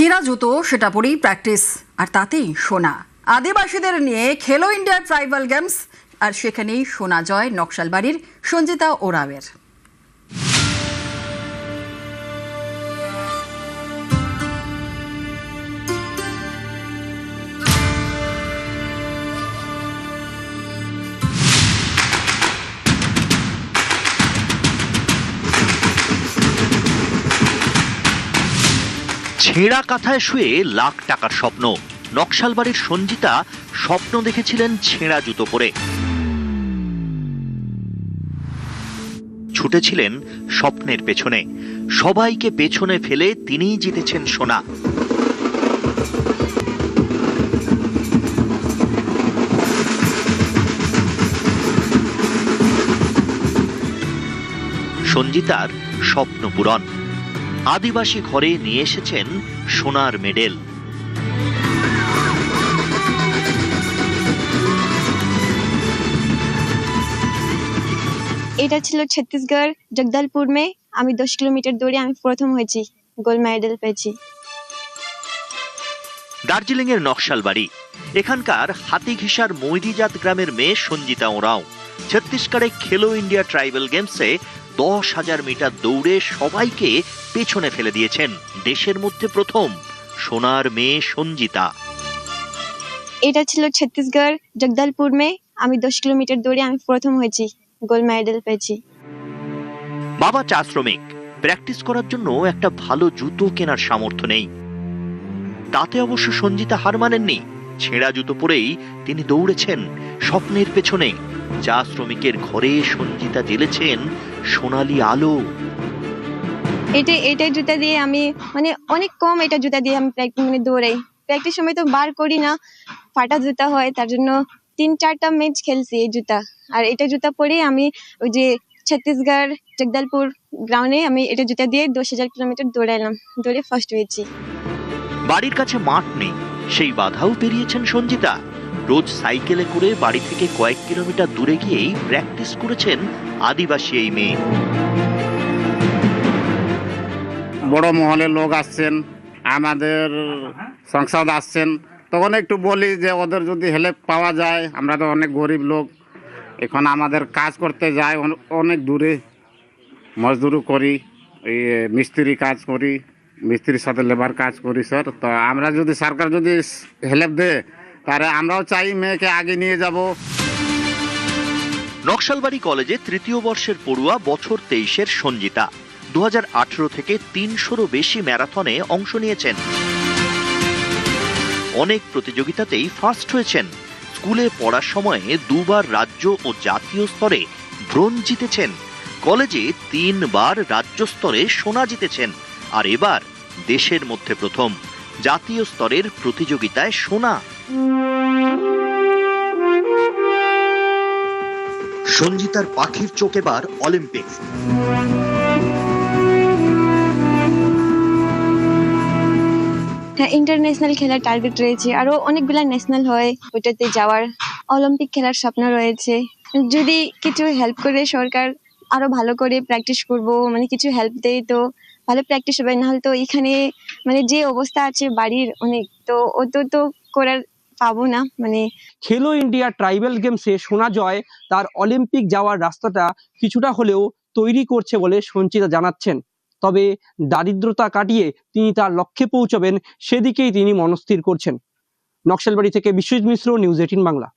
ছেঁড়া জুতো সেটা পরেই প্র্যাকটিস, আর তাতেই সোনা। আদিবাসীদের নিয়ে খেলো ইন্ডিয়া ট্রাইবাল গেমস, আর সেখানেই সোনা জয় নকশালবাড়ির সঞ্জিতা ওরাওয়ের। ছেঁড়া কাঁথায় শুয়ে লাখ টাকার স্বপ্ন। নকশালবাড়ির সঞ্জিতা স্বপ্ন দেখেছিলেন ছেঁড়া জুতো পরে। ছুটেছিলেন স্বপ্নের পেছনে, সবাইকে পেছনে ফেলে তিনিই জিতেছেন সোনা। সঞ্জিতার স্বপ্ন পূরণ, আদিবাসী ঘরে নিয়ে এসেছেন সোনার মেডেল। এটা ছিল ছত্তিশগড় জগদলপুর মে। আমি 10 কিলোমিটার দৌড়ে আমি প্রথম হয়েছি, গোল্ড মেডেল পেয়েছি। দার্জিলিং এর নকশালবাড়ি, এখানকার হাতিঘিসার মৈদিজাত গ্রামের মেয়ে সঞ্জিতা ওরাও ছত্তিশগড়ে খেলো ইন্ডিয়া ট্রাইবাল গেমসে 10,000 মিটার দৌড়ে সবাইকে পেছনে ফেলে দিয়েছেন। দেশের মধ্যে প্রথম সোনার মেয়ে সঞ্জিতা। এটা ছিল ছত্তিশগড় জগদলপুর মে। আমি 10 কিলোমিটার দৌড়ে আমি প্রথম হয়েছি, গোল্ড মেডেল পেয়েছি। বাবা চা শ্রমিক, প্র্যাকটিস করার জন্য একটা ভালো জুতো কেনার সামর্থ্য নেই। তাতে অবশ্য সঞ্জিতা হার মানেননি। ছেঁড়া জুতো পরেই তিনি দৌড়েছেন স্বপ্নের পেছনে। চা শ্রমিকের ঘরে সঞ্জিতা জ্বেলেছেন সোনালী আলো। এটা জুতা দিয়ে আমি অনেক কম এটা জুতা দিয়ে আমি দৌড়াই। প্র্যাকটিস সময় তো বার করি না, ফাটা জুতা হয়, তার জন্য 3-4টা ম্যাচ খেলছি এই জুতা। আর এটা জুতা পরে আমি ওই যে ছত্তিশগড় জগদলপুর গ্রাউন্ডে আমি এটা জুতা দিয়ে 10,000 কিলোমিটার দৌড়াইলাম, দৌড়ে ফার্স্ট হয়েছি। বাড়ির কাছে মাঠ নেই, সেই বাধাও পেরিয়েছেন সঞ্জিতা। রোজ সাইকেলে করে বাড়ি থেকে কয়েক কিলোমিটার দূরে গিয়েই প্র্যাকটিস করেছেন আদিবাসী এই মেয়ে। বড় মহলের লোক আসছেন, আমাদের সংসদ আসছেন, তখন একটু বলি যে ওদের যদি হেল্প পাওয়া যায়। আমরা তো অনেক গরিব লোক, এখন আমাদের কাজ করতে যাই অনেক দূরে, মজদুরি করি, এই মিস্ত্রি কাজ করি, মিস্ত্রির সাথে লেবার কাজ করি স্যার। তো আমরা যদি সরকার যদি হেল্প দেয় তাহলে আমরাও চাই মেয়েকে আগে নিয়ে যাব। নকশালবাড়ি কলেজে তৃতীয় বর্ষের পড়ুয়া বছর 23-এর সঞ্জিতা 2018 থেকে 300রও বেশি ম্যারাথনে অংশ নিয়েছেন। অনেক প্রতিযোগিতাতেই ফার্স্ট হয়েছেন। স্কুলে পড়ার সময়ে 2বার রাজ্য ও জাতীয় স্তরে ব্রোঞ্জ জিতেছেন। কলেজে 3বার রাজ্য স্তরে সোনা জিতেছেন। আর এবার দেশের মধ্যে প্রথম জাতীয় স্তরের প্রতিযোগিতায় সোনা। সঞ্জিতার পাখির চোখ এবার অলিম্পিক্স। হ্যাঁ, ইন্টারন্যাশনাল খেলার টার্গেট রয়েছে, আরো অনেকগুলা ন্যাশনাল হয়, ওইটাতে যাওয়ার। অলিম্পিক খেলার স্বপ্ন রয়েছে। যদি কিছু হেল্প করে সরকার, আরো ভালো করে প্র্যাকটিস করব, কিছু হেল্প দেয় তো ভালো প্র্যাকটিস হবে। নাহলে তো এখানে যে অবস্থা আছে বাড়ির, অনেক তো তো করার পাবো না। খেলো ইন্ডিয়া ট্রাইবাল গেমসে সোনা জয় তার অলিম্পিক যাওয়ার রাস্তাটা কিছুটা হলেও তৈরি করছে বলে সঞ্চিতা জানাচ্ছেন। তবে দারিদ্রতা কাটিয়ে তিনি তার লক্ষ্যে পৌঁছবেন, সেদিকেই তিনি মনস্থির করছেন। নকশালবাড়ি থেকে বিশ্বজিৎ মিশ্র, নিউজ 18 বাংলা।